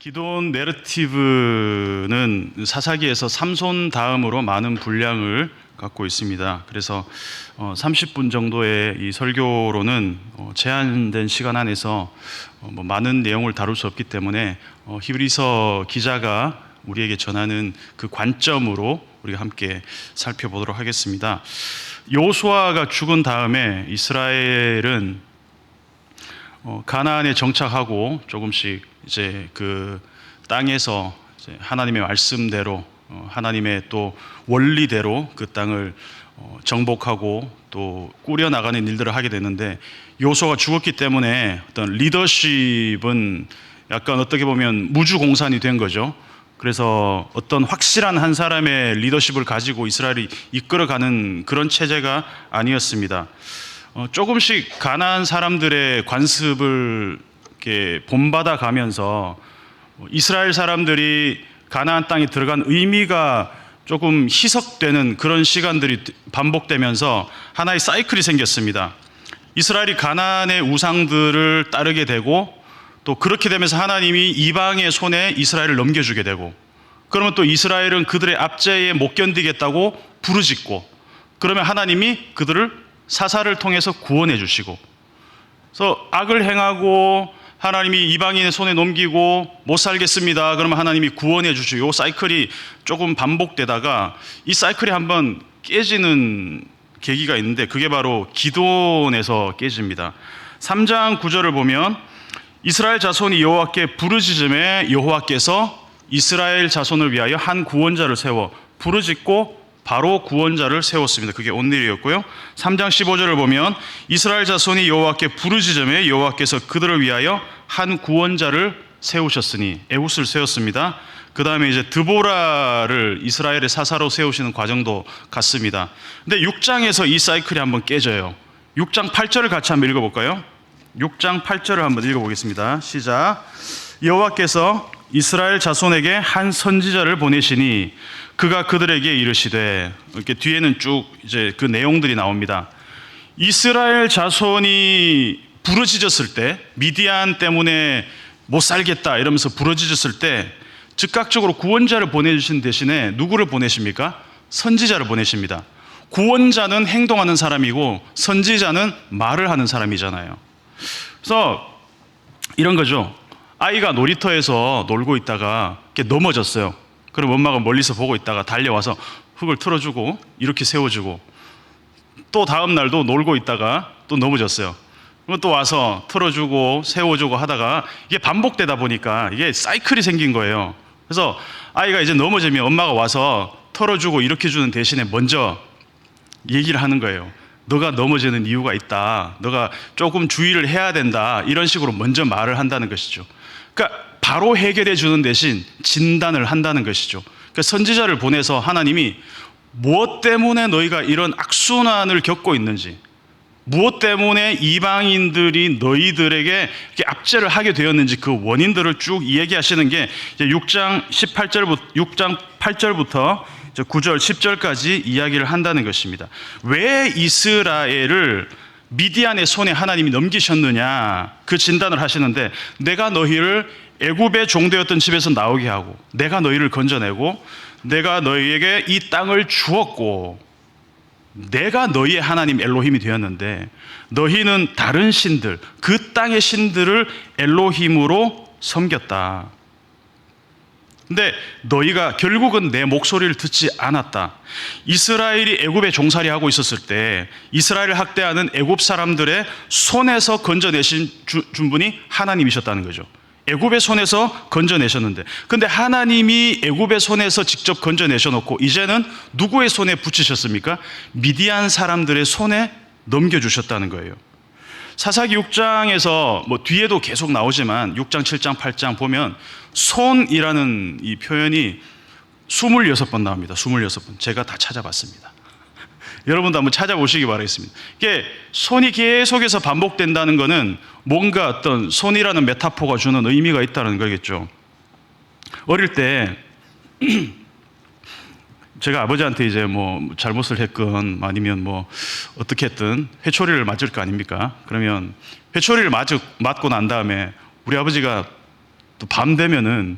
기도원 내러티브는 사사기에서 삼손 다음으로 많은 분량을 갖고 있습니다. 그래서 30분 정도의 이 설교로는 제한된 시간 안에서 많은 내용을 다룰 수 없기 때문에 히브리서 기자가 우리에게 전하는 그 관점으로 우리가 함께 살펴보도록 하겠습니다. 여호수아가 죽은 다음에 이스라엘은 가나안에 정착하고 조금씩 이제 그 땅에서 이제 하나님의 말씀대로 하나님의 또 원리대로 그 땅을 정복하고 또 꾸려 나가는 일들을 하게 됐는데, 여호수아가 죽었기 때문에 어떤 리더십은 약간 어떻게 보면 무주공산이 된 거죠. 그래서 어떤 확실한 한 사람의 리더십을 가지고 이스라엘이 이끌어가는 그런 체제가 아니었습니다. 조금씩 가나안 사람들의 관습을 이렇게 본받아 가면서 이스라엘 사람들이 가나안 땅에 들어간 의미가 조금 희석되는 그런 시간들이 반복되면서 하나의 사이클이 생겼습니다. 이스라엘이 가나안의 우상들을 따르게 되고, 또 그렇게 되면서 하나님이 이방의 손에 이스라엘을 넘겨주게 되고, 그러면 또 이스라엘은 그들의 압제에 못 견디겠다고 부르짖고, 그러면 하나님이 그들을 사사를 통해서 구원해 주시고, 그래서 악을 행하고 하나님이 이방인의 손에 넘기고 못 살겠습니다. 그러면 하나님이 구원해 주시고, 이 사이클이 조금 반복되다가 이 사이클이 한번 깨지는 계기가 있는데, 그게 바로 기드온에서 깨집니다. 3장 9절을 보면 이스라엘 자손이 여호와께 부르짖음에 여호와께서 이스라엘 자손을 위하여 한 구원자를 세워 부르짖고 바로 구원자를 세웠습니다. 그게 온일이었고요. 3장 15절을 보면 이스라엘 자손이 여호와께 부르짖음에 여호와께서 그들을 위하여 한 구원자를 세우셨으니 에훗을 세웠습니다. 그 다음에 이제 드보라를 이스라엘의 사사로 세우시는 과정도 같습니다. 근데 6장에서 이 사이클이 한번 깨져요. 6장 8절을 같이 한번 읽어볼까요? 6장 8절을 한번 읽어보겠습니다. 시작. 여호와께서 이스라엘 자손에게 한 선지자를 보내시니 그가 그들에게 이르시되, 이렇게 뒤에는 쭉 이제 그 내용들이 나옵니다. 이스라엘 자손이 부르짖었을 때, 미디안 때문에 못 살겠다 이러면서 부르짖었을 때 즉각적으로 구원자를 보내주신 대신에 누구를 보내십니까? 선지자를 보내십니다. 구원자는 행동하는 사람이고 선지자는 말을 하는 사람이잖아요. 그래서 이런 거죠. 아이가 놀이터에서 놀고 있다가 이렇게 넘어졌어요. 그럼 엄마가 멀리서 보고 있다가 달려와서 흙을 틀어주고 이렇게 세워주고, 또 다음 날도 놀고 있다가 또 넘어졌어요. 그럼 또 와서 틀어주고 세워주고 하다가 이게 반복되다 보니까 이게 사이클이 생긴 거예요. 그래서 아이가 이제 넘어지면 엄마가 와서 털어주고 이렇게 주는 대신에 먼저 얘기를 하는 거예요. 너가 넘어지는 이유가 있다. 너가 조금 주의를 해야 된다. 이런 식으로 먼저 말을 한다는 것이죠. 그러니까 바로 해결해 주는 대신 진단을 한다는 것이죠. 그러니까 선지자를 보내서 하나님이 무엇 때문에 너희가 이런 악순환을 겪고 있는지, 무엇 때문에 이방인들이 너희들에게 이렇게 압제를 하게 되었는지 그 원인들을 쭉 이야기하시는 게 6장 8절부터 9절, 10절까지 이야기를 한다는 것입니다. 왜 이스라엘을 미디안의 손에 하나님이 넘기셨느냐, 그 진단을 하시는데, 내가 너희를 애굽의 종되었던 집에서 나오게 하고 내가 너희를 건져내고 내가 너희에게 이 땅을 주었고 내가 너희의 하나님 엘로힘이 되었는데 너희는 다른 신들, 그 땅의 신들을 엘로힘으로 섬겼다. 근데 너희가 결국은 내 목소리를 듣지 않았다. 이스라엘이 애굽에 종살이 하고 있었을 때 이스라엘을 학대하는 애굽 사람들의 손에서 건져내신 준 분이 하나님이셨다는 거죠. 애굽의 손에서 건져내셨는데, 근데 하나님이 애굽의 손에서 직접 건져내셔놓고 이제는 누구의 손에 붙이셨습니까? 미디안 사람들의 손에 넘겨주셨다는 거예요. 사사기 6장에서 뭐 뒤에도 계속 나오지만 6장, 7장, 8장 보면 손이라는 이 표현이 26번 나옵니다. 26번. 제가 다 찾아봤습니다. 여러분도 한번 찾아보시기 바라겠습니다. 이게 손이 계속해서 반복된다는 것은 뭔가 어떤 손이라는 메타포가 주는 의미가 있다는 거겠죠. 어릴 때 제가 아버지한테 이제 뭐 잘못을 했건 아니면 뭐 어떻게 했든 회초리를 맞을 거 아닙니까? 그러면 회초리를 맞고 난 다음에 우리 아버지가 또 밤 되면은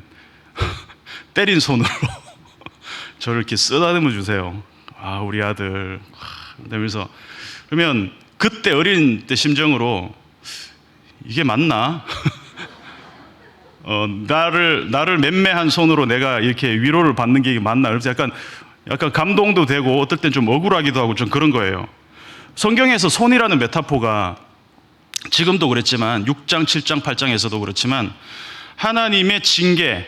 때린 손으로 저를 이렇게 쓰다듬어 주세요. 아, 우리 아들. 그러면서 그러면 그때 어린 때 심정으로 이게 맞나? 나를 맴매한 손으로 내가 이렇게 위로를 받는 게 맞나? 그래서 약간 감동도 되고 어떨 땐 좀 억울하기도 하고 좀 그런 거예요. 성경에서 손이라는 메타포가 지금도 그랬지만 6장, 7장, 8장에서도 그렇지만 하나님의 징계,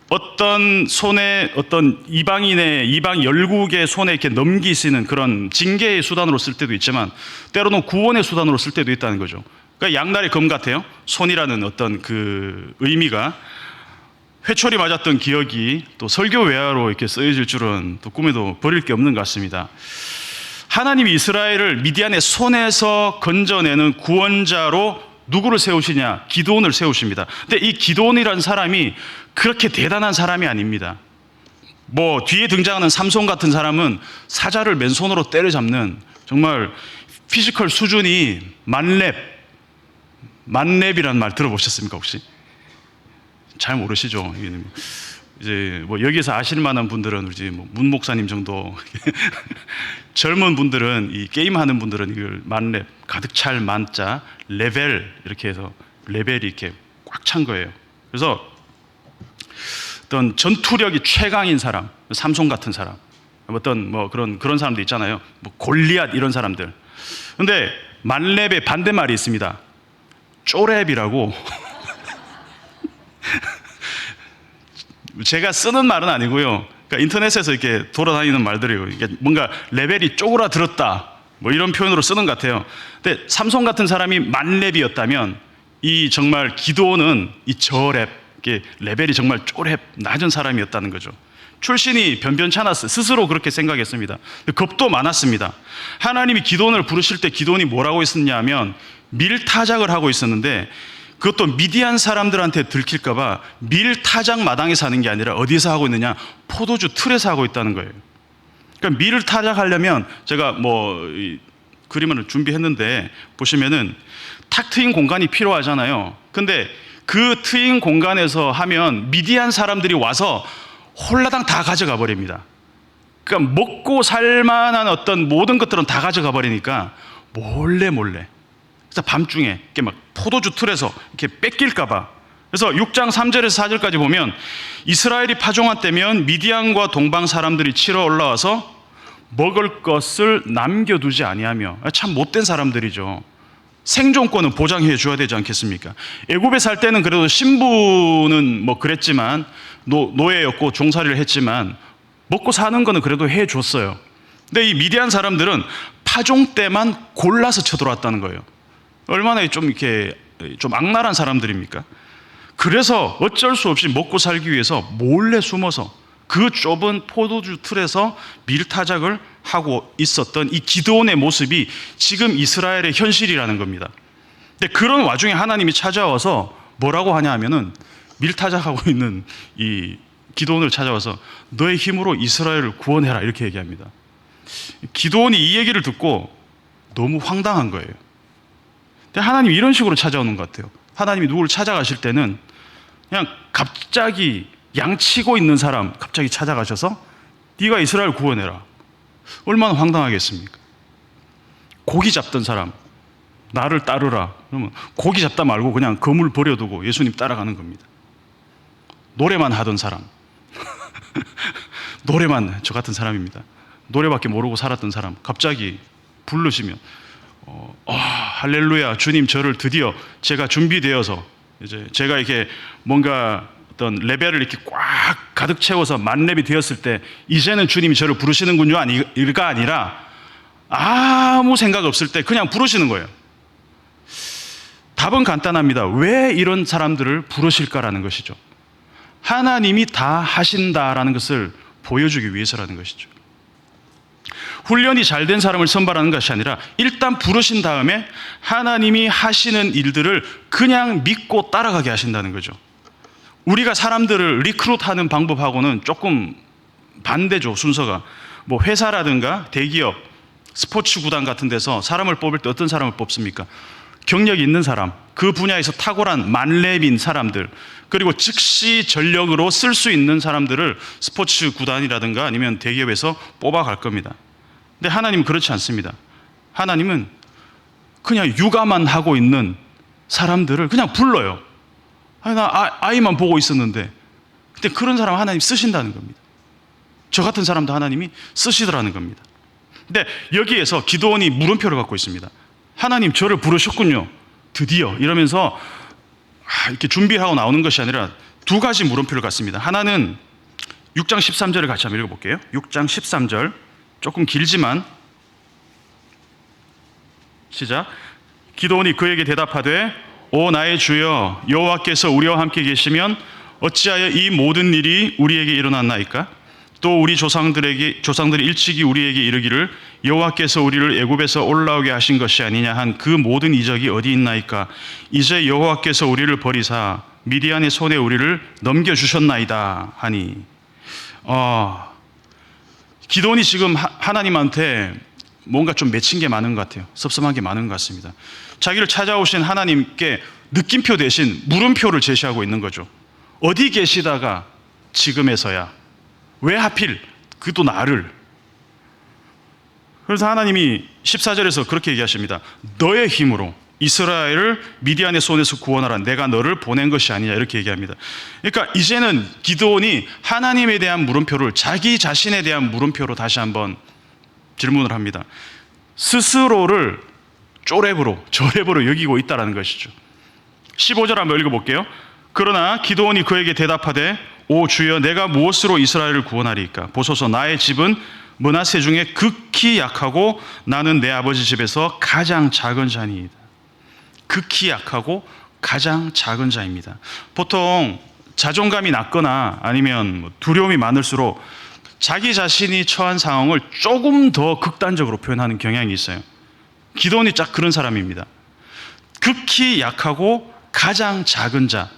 어떤 손에 어떤 이방 열국의 손에 이렇게 넘기시는 그런 징계의 수단으로 쓸 때도 있지만 때로는 구원의 수단으로 쓸 때도 있다는 거죠. 그러니까 양날의 검 같아요. 손이라는 어떤 그 의미가 회초리 맞았던 기억이 또 설교 외화로 이렇게 쓰여질 줄은 또 꿈에도 버릴 게 없는 것 같습니다. 하나님이 이스라엘을 미디안의 손에서 건져내는 구원자로 누구를 세우시냐? 기드온을 세우십니다. 근데 이 기드온이라는 사람이 그렇게 대단한 사람이 아닙니다. 뭐 뒤에 등장하는 삼손 같은 사람은 사자를 맨손으로 때려잡는 정말 피지컬 수준이 만렙이라는 말 들어보셨습니까 혹시? 잘 모르시죠? 이제 뭐 여기서 아실 만한 분들은 우리 뭐 문 목사님 정도 젊은 분들은 이 게임 하는 분들은 이걸 만렙 가득 찰 만자 레벨 이렇게 해서 레벨이 이렇게 꽉 찬 거예요. 그래서 어떤 전투력이 최강인 사람, 삼손 같은 사람, 어떤 뭐 그런 사람도 있잖아요. 뭐 골리앗 이런 사람들. 근데 만렙의 반대말이 있습니다. 쪼렙이라고. 제가 쓰는 말은 아니고요. 그러니까 인터넷에서 이렇게 돌아다니는 말들이에요. 이게 뭔가 레벨이 쪼그라들었다. 뭐 이런 표현으로 쓰는 것 같아요. 근데 삼손 같은 사람이 만렙이었다면 이 정말 기드온은 이 저렙, 이게 레벨이 정말 쪼렙 낮은 사람이었다는 거죠. 출신이 변변찮았어요. 스스로 그렇게 생각했습니다. 겁도 많았습니다. 하나님이 기드온을 부르실 때 기드온이 뭐라고 했었냐 하면 밀타작을 하고 있었는데 그것도 미디안 사람들한테 들킬까봐 밀타작 마당에 사는 게 아니라 어디서 하고 있느냐? 포도주 틀에서 하고 있다는 거예요. 그러니까 밀을 타작하려면 제가 뭐 그림을 준비했는데 보시면은 탁 트인 공간이 필요하잖아요. 근데 그 트인 공간에서 하면 미디안 사람들이 와서 홀라당 다 가져가 버립니다. 그러니까 먹고 살만한 어떤 모든 것들은 다 가져가 버리니까 몰래 그래서 밤중에 이렇게 막 포도주 틀에서 이렇게 뺏길까봐. 그래서 6장 3절에서 4절까지 보면 이스라엘이 파종한 때면 미디안과 동방 사람들이 치러 올라와서 먹을 것을 남겨두지 아니하며, 참 못된 사람들이죠. 생존권은 보장해 줘야 되지 않겠습니까? 애굽에 살 때는 그래도 신부는 뭐 그랬지만 노예였고 종살이를 했지만 먹고 사는 거는 그래도 해 줬어요. 근데 이 미디안 사람들은 파종 때만 골라서 쳐들어왔다는 거예요. 얼마나 좀 이렇게 좀 악랄한 사람들입니까? 그래서 어쩔 수 없이 먹고 살기 위해서 몰래 숨어서 그 좁은 포도주 틀에서 밀타작을 하고 있었던 이 기드온의 모습이 지금 이스라엘의 현실이라는 겁니다. 근데 그런 와중에 하나님이 찾아와서 뭐라고 하냐 하면은 밀타작하고 있는 이 기드온을 찾아와서 너의 힘으로 이스라엘을 구원해라 이렇게 얘기합니다. 기드온이 이 얘기를 듣고 너무 황당한 거예요. 근데 하나님이 이런 식으로 찾아오는 것 같아요. 하나님이 누구를 찾아가실 때는 그냥 갑자기 양치고 있는 사람 갑자기 찾아가셔서 네가 이스라엘 구원해라. 얼마나 황당하겠습니까? 고기 잡던 사람 나를 따르라. 그러면 고기 잡다 말고 그냥 검을 버려두고 예수님 따라가는 겁니다. 노래만 하던 사람 노래만 저 같은 사람입니다. 노래밖에 모르고 살았던 사람 갑자기 부르시면 할렐루야 주님 저를 드디어 제가 준비되어서 이제 제가 이렇게 뭔가 어떤 레벨을 이렇게 꽉 가득 채워서 만렙이 되었을 때 이제는 주님이 저를 부르시는군요 이가 아니라 아무 생각 없을 때 그냥 부르시는 거예요. 답은 간단합니다. 왜 이런 사람들을 부르실까라는 것이죠. 하나님이 다 하신다라는 것을 보여주기 위해서라는 것이죠. 훈련이 잘 된 사람을 선발하는 것이 아니라 일단 부르신 다음에 하나님이 하시는 일들을 그냥 믿고 따라가게 하신다는 거죠. 우리가 사람들을 리크루트하는 방법하고는 조금 반대죠. 순서가 뭐 회사라든가 대기업, 스포츠 구단 같은 데서 사람을 뽑을 때 어떤 사람을 뽑습니까? 경력이 있는 사람, 그 분야에서 탁월한 만렙인 사람들, 그리고 즉시 전력으로 쓸 수 있는 사람들을 스포츠 구단이라든가 아니면 대기업에서 뽑아갈 겁니다. 근데 하나님은 그렇지 않습니다. 하나님은 그냥 육아만 하고 있는 사람들을 그냥 불러요. 나 아이만 보고 있었는데. 근데 그런 사람 하나님 쓰신다는 겁니다. 저 같은 사람도 하나님이 쓰시더라는 겁니다. 근데 여기에서 기드온이 물음표를 갖고 있습니다. 하나님 저를 부르셨군요. 드디어 이러면서 이렇게 준비하고 나오는 것이 아니라 두 가지 물음표를 갖습니다. 하나는 6장 13절을 같이 한번 읽어볼게요. 6장 13절 조금 길지만 시작. 기드온이 그에게 대답하되 오 나의 주여 여호와께서 우리와 함께 계시면 어찌하여 이 모든 일이 우리에게 일어났나이까? 또 우리 조상들이 일찍이 우리에게 이르기를 여호와께서 우리를 애굽에서 올라오게 하신 것이 아니냐 한 그 모든 이적이 어디 있나이까? 이제 여호와께서 우리를 버리사 미디안의 손에 우리를 넘겨주셨나이다 하니. 기드온이 지금 하나님한테 뭔가 좀 맺힌 게 많은 것 같아요. 섭섭한 게 많은 것 같습니다. 자기를 찾아오신 하나님께 느낌표 대신 물음표를 제시하고 있는 거죠. 어디 계시다가 지금에서야 왜 하필 그도 나를. 그래서 하나님이 14절에서 그렇게 얘기하십니다. 너의 힘으로 이스라엘을 미디안의 손에서 구원하라. 내가 너를 보낸 것이 아니냐 이렇게 얘기합니다. 그러니까 이제는 기드온이 하나님에 대한 물음표를 자기 자신에 대한 물음표로 다시 한번 질문을 합니다. 스스로를 쪼렙으로 저렙으로 여기고 있다는 것이죠. 15절 한번 읽어볼게요. 그러나 기드온이 그에게 대답하되 오 주여 내가 무엇으로 이스라엘을 구원하리이까? 보소서 나의 집은 므낫세 중에 극히 약하고 나는 내 아버지 집에서 가장 작은 자니이다. 극히 약하고 가장 작은 자입니다. 보통 자존감이 낮거나 아니면 두려움이 많을수록 자기 자신이 처한 상황을 조금 더 극단적으로 표현하는 경향이 있어요. 기드온이 딱 그런 사람입니다. 극히 약하고 가장 작은 자,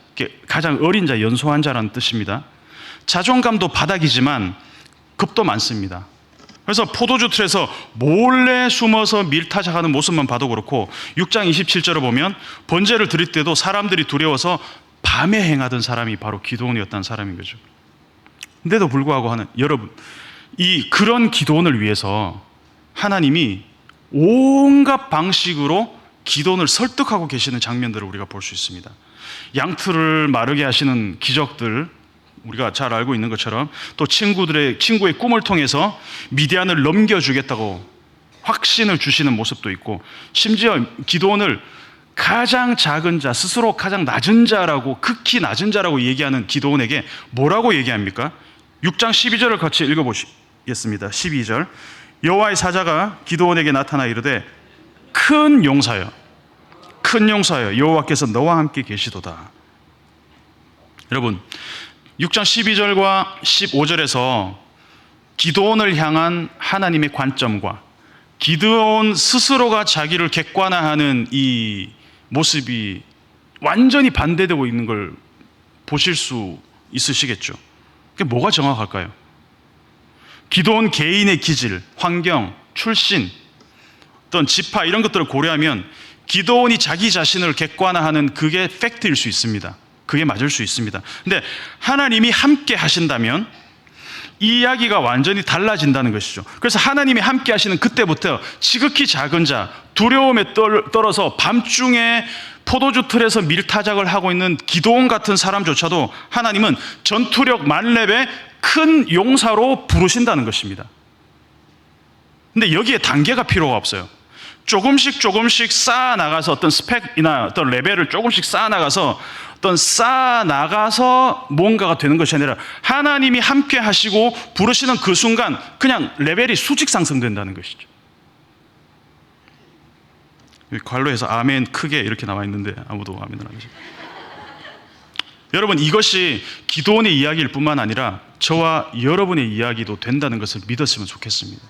가장 어린 자, 연소한 자라는 뜻입니다. 자존감도 바닥이지만 겁도 많습니다. 그래서 포도주 틀에서 몰래 숨어서 밀타작하는 모습만 봐도 그렇고 6장 27절을 보면 번제를 드릴 때도 사람들이 두려워서 밤에 행하던 사람이 바로 기드온이었다는 사람인 거죠. 근데도 불구하고 여러분, 그런 기드온을 위해서 하나님이 온갖 방식으로 기드온을 설득하고 계시는 장면들을 우리가 볼 수 있습니다. 양털을 마르게 하시는 기적들 우리가 잘 알고 있는 것처럼 또 친구의 꿈을 통해서 미디안을 넘겨주겠다고 확신을 주시는 모습도 있고 심지어 기드온을 가장 작은 자, 스스로 가장 낮은 자라고 극히 낮은 자라고 얘기하는 기드온에게 뭐라고 얘기합니까? 6장 12절을 같이 읽어보시겠습니다. 12절 여호와의 사자가 기드온에게 나타나 이르되 큰 용사여 여호와께서 너와 함께 계시도다. 여러분 6장 12절과 15절에서 기드온을 향한 하나님의 관점과 기드온 스스로가 자기를 객관화하는 이 모습이 완전히 반대되고 있는 걸 보실 수 있으시겠죠. 그게 뭐가 정확할까요? 기드온 개인의 기질, 환경, 출신, 어떤 지파 이런 것들을 고려하면 기드온이 자기 자신을 객관화하는 그게 팩트일 수 있습니다. 그게 맞을 수 있습니다. 근데 하나님이 함께 하신다면 이 이야기가 완전히 달라진다는 것이죠. 그래서 하나님이 함께 하시는 그때부터 지극히 작은 자, 두려움에 떨어서 밤중에 포도주 틀에서 밀타작을 하고 있는 기드온 같은 사람조차도 하나님은 전투력 만렙의 큰 용사로 부르신다는 것입니다. 근데 여기에 단계가 필요가 없어요. 조금씩 쌓아나가서 어떤 스펙이나 어떤 레벨을 조금씩 쌓아나가서 뭔가가 되는 것이 아니라 하나님이 함께 하시고 부르시는 그 순간 그냥 레벨이 수직 상승된다는 것이죠. 관로에서 아멘 크게 이렇게 나와 있는데 아무도 아멘을 안 하시죠. 여러분 이것이 기드온의 이야기일 뿐만 아니라 저와 여러분의 이야기도 된다는 것을 믿었으면 좋겠습니다.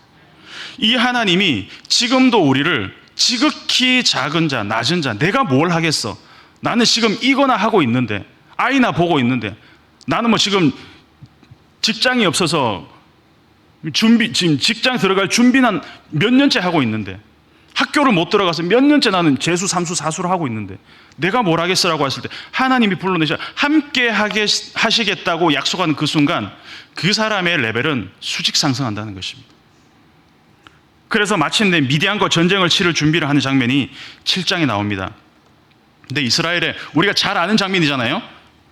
이 하나님이 지금도 우리를 지극히 작은 자, 낮은 자, 내가 뭘 하겠어? 나는 지금 이거나 하고 있는데, 아이나 보고 있는데, 나는 뭐 지금 직장이 없어서 지금 직장 들어갈 준비는 몇 년째 하고 있는데, 학교를 못 들어가서 몇 년째 나는 재수, 삼수, 사수를 하고 있는데 내가 뭘 하겠어라고 했을 때 하나님이 불러내셔 함께 하시겠다고 약속하는 그 순간 그 사람의 레벨은 수직 상승한다는 것입니다. 그래서 마침내 미디안과 전쟁을 치를 준비를 하는 장면이 7장에 나옵니다. 근데 이스라엘의 우리가 잘 아는 장면이잖아요.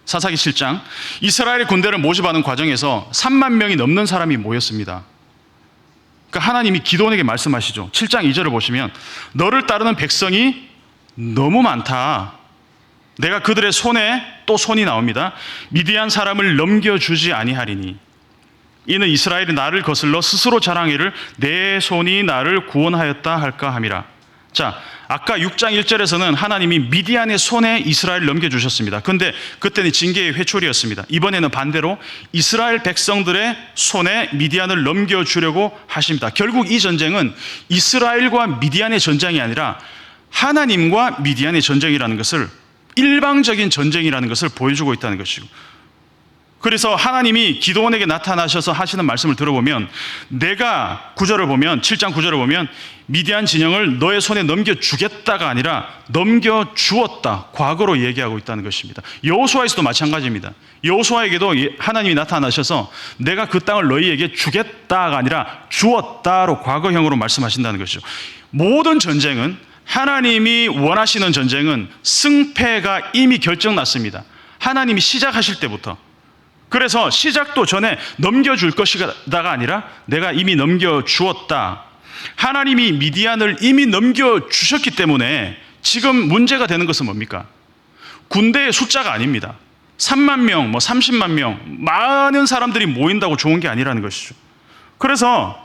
사사기 7장. 이스라엘의 군대를 모집하는 과정에서 3만 명이 넘는 사람이 모였습니다. 그러니까 하나님이 기드온에게 말씀하시죠. 7장 2절을 보시면 너를 따르는 백성이 너무 많다. 내가 그들의 손에 또 손이 나옵니다. 미디안 사람을 넘겨주지 아니하리니 이는 이스라엘이 나를 거슬러 스스로 자랑하기를 내 손이 나를 구원하였다 할까 함이라. 자, 아까 6장 1절에서는 하나님이 미디안의 손에 이스라엘을 넘겨주셨습니다. 그런데 그때는 징계의 회초리였습니다. 이번에는 반대로 이스라엘 백성들의 손에 미디안을 넘겨주려고 하십니다. 결국 이 전쟁은 이스라엘과 미디안의 전쟁이 아니라 하나님과 미디안의 전쟁이라는 것을, 일방적인 전쟁이라는 것을 보여주고 있다는 것이고, 그래서 하나님이 기드온에게 나타나셔서 하시는 말씀을 들어보면 내가 9절을 보면 7장 9절을 보면 미디안 진영을 너의 손에 넘겨주겠다가 아니라 넘겨주었다, 과거로 얘기하고 있다는 것입니다. 여호수아에서도 마찬가지입니다. 여호수아에게도 하나님이 나타나셔서 내가 그 땅을 너희에게 주겠다가 아니라 주었다로 과거형으로 말씀하신다는 것이죠. 모든 전쟁은, 하나님이 원하시는 전쟁은 승패가 이미 결정났습니다. 하나님이 시작하실 때부터. 그래서 시작도 전에 넘겨줄 것이다가 아니라 내가 이미 넘겨주었다. 하나님이 미디안을 이미 넘겨주셨기 때문에 지금 문제가 되는 것은 뭡니까? 군대의 숫자가 아닙니다. 3만 명, 30만 명, 많은 사람들이 모인다고 좋은 게 아니라는 것이죠. 그래서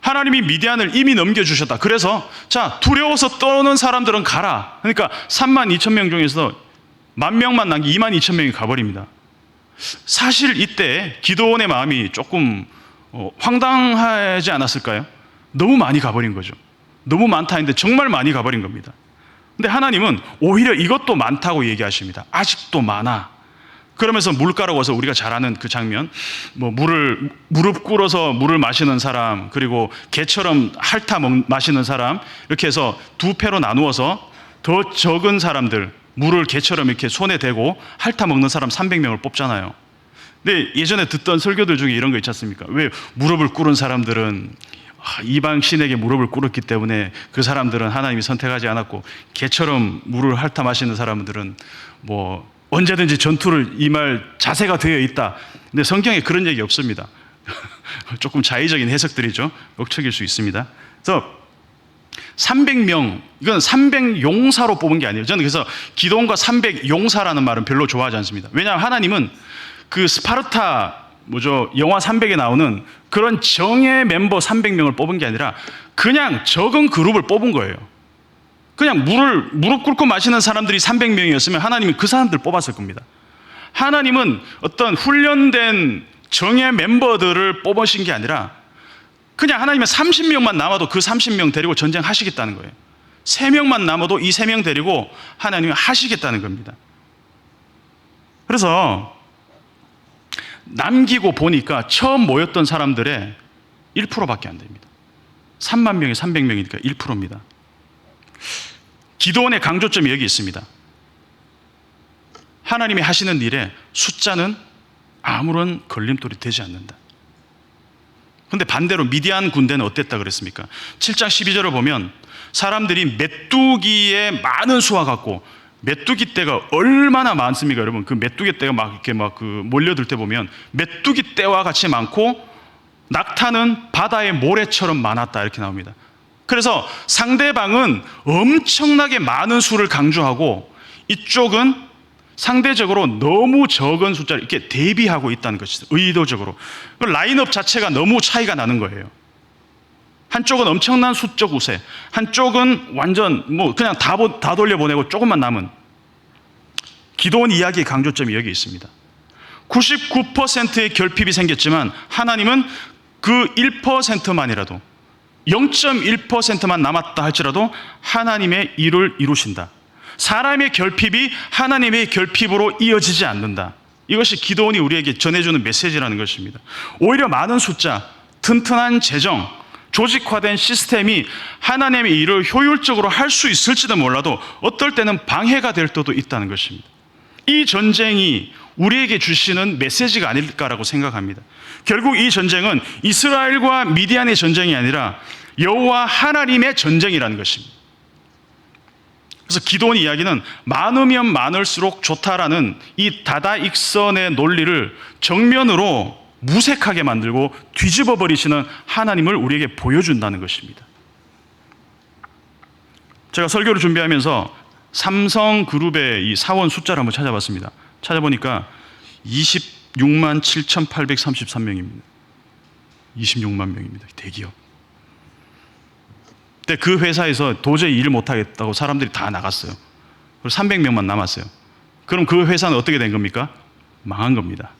하나님이 미디안을 이미 넘겨주셨다. 그래서 자, 두려워서 떠는 사람들은 가라. 그러니까 3만 2천 명 중에서 10,000명만 남기 2만 2천 명이 가버립니다. 사실 이때 기드온의 마음이 조금 황당하지 않았을까요? 너무 많이 가버린 거죠. 너무 많다 했는데 정말 많이 가버린 겁니다. 근데 하나님은 오히려 이것도 많다고 얘기하십니다. 아직도 많아. 그러면서 물가로 와서 우리가 잘 아는 그 장면, 무릎 꿇어서 물을 마시는 사람, 그리고 개처럼 핥아 마시는 사람, 이렇게 해서 두 패로 나누어서 더 적은 사람들, 물을 개처럼 이렇게 손에 대고 핥아 먹는 사람 300명을 뽑잖아요. 근데 예전에 듣던 설교들 중에 이런 거 있지 않습니까? 왜 무릎을 꿇은 사람들은 이방 신에게 무릎을 꿇었기 때문에 그 사람들은 하나님이 선택하지 않았고, 개처럼 물을 핥아 마시는 사람들은 언제든지 전투를 임할 자세가 되어 있다. 근데 성경에 그런 얘기 없습니다. 조금 자의적인 해석들이죠. 억측일 수 있습니다. 그래서 300명, 이건 300용사로 뽑은 게 아니에요. 저는 그래서 기드온과 300용사라는 말은 별로 좋아하지 않습니다. 왜냐하면 하나님은 그 스파르타 영화 300에 나오는 그런 정예 멤버 300명을 뽑은 게 아니라 그냥 적은 그룹을 뽑은 거예요. 그냥 무릎 꿇고 마시는 사람들이 300명이었으면 하나님이 그 사람들 뽑았을 겁니다. 하나님은 어떤 훈련된 정예 멤버들을 뽑으신 게 아니라 그냥 하나님은 30명만 남아도 그 30명 데리고 전쟁하시겠다는 거예요. 3명만 남아도 이 3명 데리고 하나님이 하시겠다는 겁니다. 그래서 남기고 보니까 처음 모였던 사람들의 1%밖에 안 됩니다. 3만 명에 300명이니까 1%입니다. 기드온의 강조점이 여기 있습니다. 하나님이 하시는 일에 숫자는 아무런 걸림돌이 되지 않는다. 그런데 반대로 미디안 군대는 어땠다 그랬습니까? 7장 12절을 보면 사람들이 메뚜기의 많은 수와 같고, 메뚜기 떼가 얼마나 많습니까, 여러분? 그 메뚜기 떼가 몰려들 때 보면 메뚜기 떼와 같이 많고 낙타는 바다의 모래처럼 많았다, 이렇게 나옵니다. 그래서 상대방은 엄청나게 많은 수를 강조하고 이쪽은 상대적으로 너무 적은 숫자를 이렇게 대비하고 있다는 것이죠. 의도적으로. 라인업 자체가 너무 차이가 나는 거예요. 한쪽은 엄청난 수적 우세, 한쪽은 완전 그냥 다 돌려보내고 조금만 남은. 기드온 이야기의 강조점이 여기 있습니다. 99%의 결핍이 생겼지만 하나님은 그 1%만이라도 0.1%만 남았다 할지라도 하나님의 일을 이루신다. 사람의 결핍이 하나님의 결핍으로 이어지지 않는다. 이것이 기드온이 우리에게 전해주는 메시지라는 것입니다. 오히려 많은 숫자, 튼튼한 재정, 조직화된 시스템이 하나님의 일을 효율적으로 할 수 있을지도 몰라도 어떨 때는 방해가 될 때도 있다는 것입니다. 이 전쟁이 우리에게 주시는 메시지가 아닐까라고 생각합니다. 결국 이 전쟁은 이스라엘과 미디안의 전쟁이 아니라 여호와 하나님의 전쟁이라는 것입니다. 그래서 기드온의 이야기는 많으면 많을수록 좋다라는 이 다다익선의 논리를 정면으로 무색하게 만들고 뒤집어 버리시는 하나님을 우리에게 보여준다는 것입니다. 제가 설교를 준비하면서 삼성그룹의 이 사원 숫자를 한번 찾아봤습니다. 찾아보니까 26만 7,833명입니다. 26만 명입니다. 대기업. 근데 그 회사에서 도저히 일 못하겠다고 사람들이 다 나갔어요. 그리고 300명만 남았어요. 그럼 그 회사는 어떻게 된 겁니까? 망한 겁니다.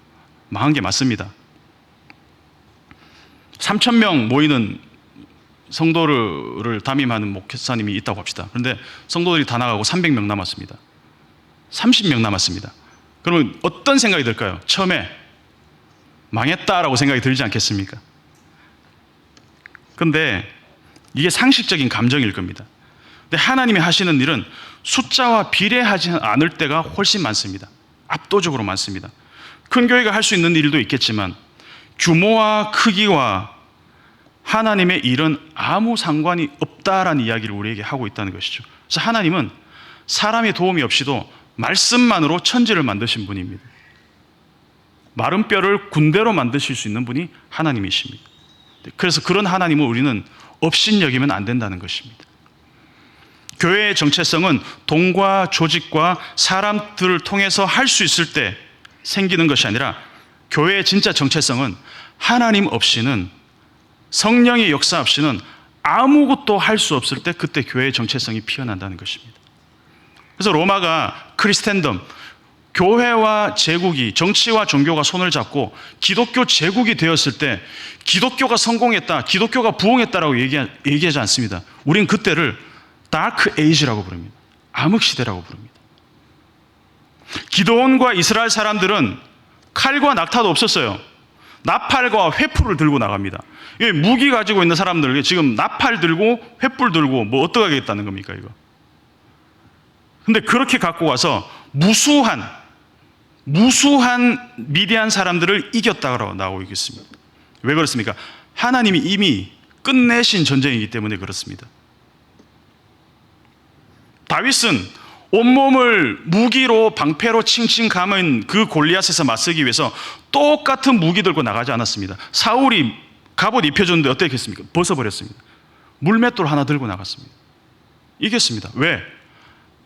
망한 게 맞습니다. 3,000명 모이는 성도를 담임하는 목사님이 있다고 합시다. 그런데 성도들이 다 나가고 300명 남았습니다. 30명 남았습니다. 그러면 어떤 생각이 들까요? 처음에 망했다라고 생각이 들지 않겠습니까? 근데 이게 상식적인 감정일 겁니다. 근데 하나님이 하시는 일은 숫자와 비례하지 않을 때가 훨씬 많습니다. 압도적으로 많습니다. 큰 교회가 할 수 있는 일도 있겠지만 규모와 크기와 하나님의 일은 아무 상관이 없다라는 이야기를 우리에게 하고 있다는 것이죠. 그래서 하나님은 사람의 도움이 없이도 말씀만으로 천지를 만드신 분입니다. 마른 뼈를 군대로 만드실 수 있는 분이 하나님이십니다. 그래서 그런 하나님을 우리는 업신여기면 안 된다는 것입니다. 교회의 정체성은 돈과 조직과 사람들을 통해서 할 수 있을 때 생기는 것이 아니라 교회의 진짜 정체성은 하나님 없이는, 성령의 역사 없이는 아무것도 할 수 없을 때 그때 교회의 정체성이 피어난다는 것입니다. 그래서 로마가 크리스텐덤, 교회와 제국이, 정치와 종교가 손을 잡고 기독교 제국이 되었을 때 기독교가 성공했다, 기독교가 부흥했다라고 얘기하지 않습니다. 우린 그때를 다크 에이지라고 부릅니다. 암흑시대라고 부릅니다. 기드온과 이스라엘 사람들은 칼과 낙타도 없었어요. 나팔과 횃불을 들고 나갑니다. 무기 가지고 있는 사람들, 지금 나팔 들고 횃불 들고 뭐 어떻게 하겠다는 겁니까, 이거? 근데 그렇게 갖고 와서 무수한 미디안 사람들을 이겼다고 나오고 있습니다. 왜 그렇습니까? 하나님이 이미 끝내신 전쟁이기 때문에 그렇습니다. 다윗은 온몸을 무기로 방패로 칭칭 감은 그 골리앗에서 맞서기 위해서 똑같은 무기 들고 나가지 않았습니다. 사울이 갑옷 입혀줬는데 어떻게 했습니까? 벗어버렸습니다. 물맷돌 하나 들고 나갔습니다. 이겼습니다. 왜?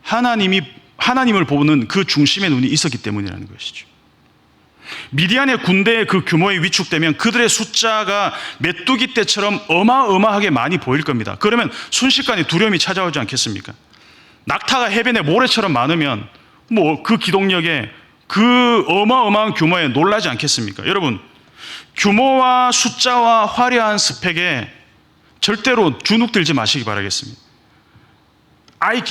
하나님을 보는 그 중심의 눈이 있었기 때문이라는 것이죠. 미디안의 군대의 그 규모에 위축되면 그들의 숫자가 메뚜기 떼처럼 어마어마하게 많이 보일 겁니다. 그러면 순식간에 두려움이 찾아오지 않겠습니까? 낙타가 해변에 모래처럼 많으면 뭐 그 기동력에, 그 어마어마한 규모에 놀라지 않겠습니까? 여러분, 규모와 숫자와 화려한 스펙에 절대로 주눅들지 마시기 바라겠습니다.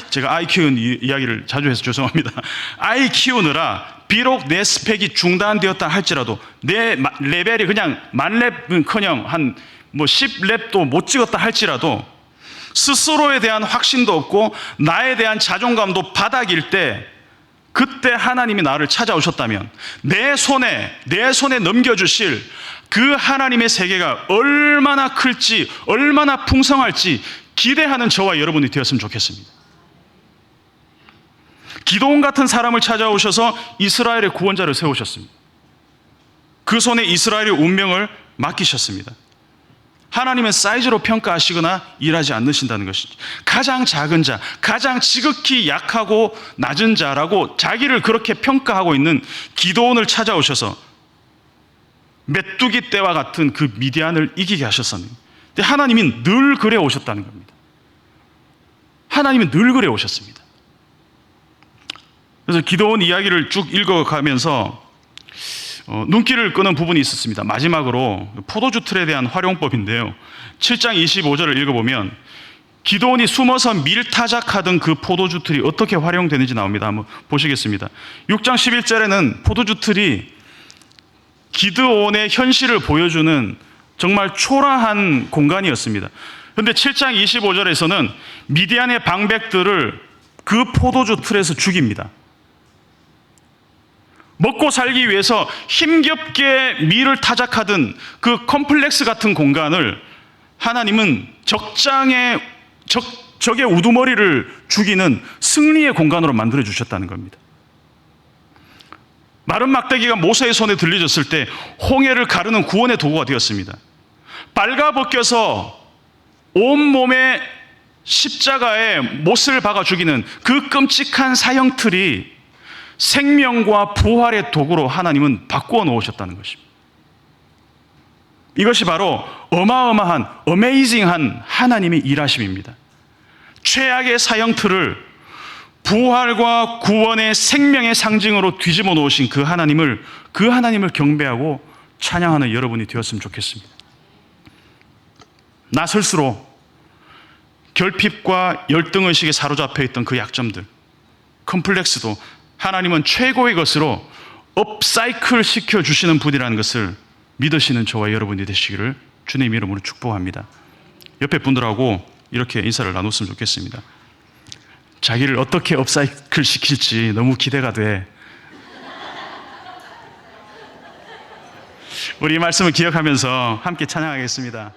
제가 아이 키우는 이야기를 자주 해서 죄송합니다. 아이 키우느라 비록 내 스펙이 중단되었다 할지라도 내 레벨이 그냥 만렙은커녕 한 10렙도 못 찍었다 할지라도 스스로에 대한 확신도 없고 나에 대한 자존감도 바닥일 때, 그때 하나님이 나를 찾아오셨다면 내 손에 넘겨주실 그 하나님의 세계가 얼마나 클지, 얼마나 풍성할지 기대하는 저와 여러분이 되었으면 좋겠습니다. 기드온 같은 사람을 찾아오셔서 이스라엘의 구원자를 세우셨습니다. 그 손에 이스라엘의 운명을 맡기셨습니다. 하나님은 사이즈로 평가하시거나 일하지 않으신다는 것이죠. 가장 작은 자, 가장 지극히 약하고 낮은 자라고 자기를 그렇게 평가하고 있는 기드온을 찾아오셔서 메뚜기 떼와 같은 그 미디안을 이기게 하셨습니다. 근데 하나님이 늘 그래 오셨다는 겁니다. 하나님은 늘 그래 오셨습니다. 그래서 기드온 이야기를 쭉 읽어가면서 눈길을 끄는 부분이 있었습니다. 마지막으로 포도주 틀에 대한 활용법인데요. 7장 25절을 읽어보면 기드온이 숨어서 밀타작하던 그 포도주 틀이 어떻게 활용되는지 나옵니다. 한번 보시겠습니다. 6장 11절에는 포도주 틀이 기드온의 현실을 보여주는 정말 초라한 공간이었습니다. 그런데 7장 25절에서는 미디안의 방백들을 그 포도주 틀에서 죽입니다. 먹고 살기 위해서 힘겹게 밀을 타작하던 그 컴플렉스 같은 공간을 하나님은 적의 우두머리를 죽이는 승리의 공간으로 만들어 주셨다는 겁니다. 마른 막대기가 모세의 손에 들려졌을 때 홍해를 가르는 구원의 도구가 되었습니다. 빨가벗겨서 온몸에 십자가에 못을 박아 죽이는 그 끔찍한 사형틀이 생명과 부활의 도구로 하나님은 바꾸어 놓으셨다는 것입니다. 이것이 바로 어마어마한, 어메이징한 하나님의 일하심입니다. 최악의 사형틀을 부활과 구원의 생명의 상징으로 뒤집어 놓으신 그 하나님을 경배하고 찬양하는 여러분이 되었으면 좋겠습니다. 나 스스로 결핍과 열등의식에 사로잡혀 있던 그 약점들, 컴플렉스도 하나님은 최고의 것으로 업사이클 시켜주시는 분이라는 것을 믿으시는 저와 여러분이 되시기를 주님 이름으로 축복합니다. 옆에 분들하고 이렇게 인사를 나눴으면 좋겠습니다. 자기를 어떻게 업사이클 시킬지 너무 기대가 돼. 우리 이 말씀을 기억하면서 함께 찬양하겠습니다.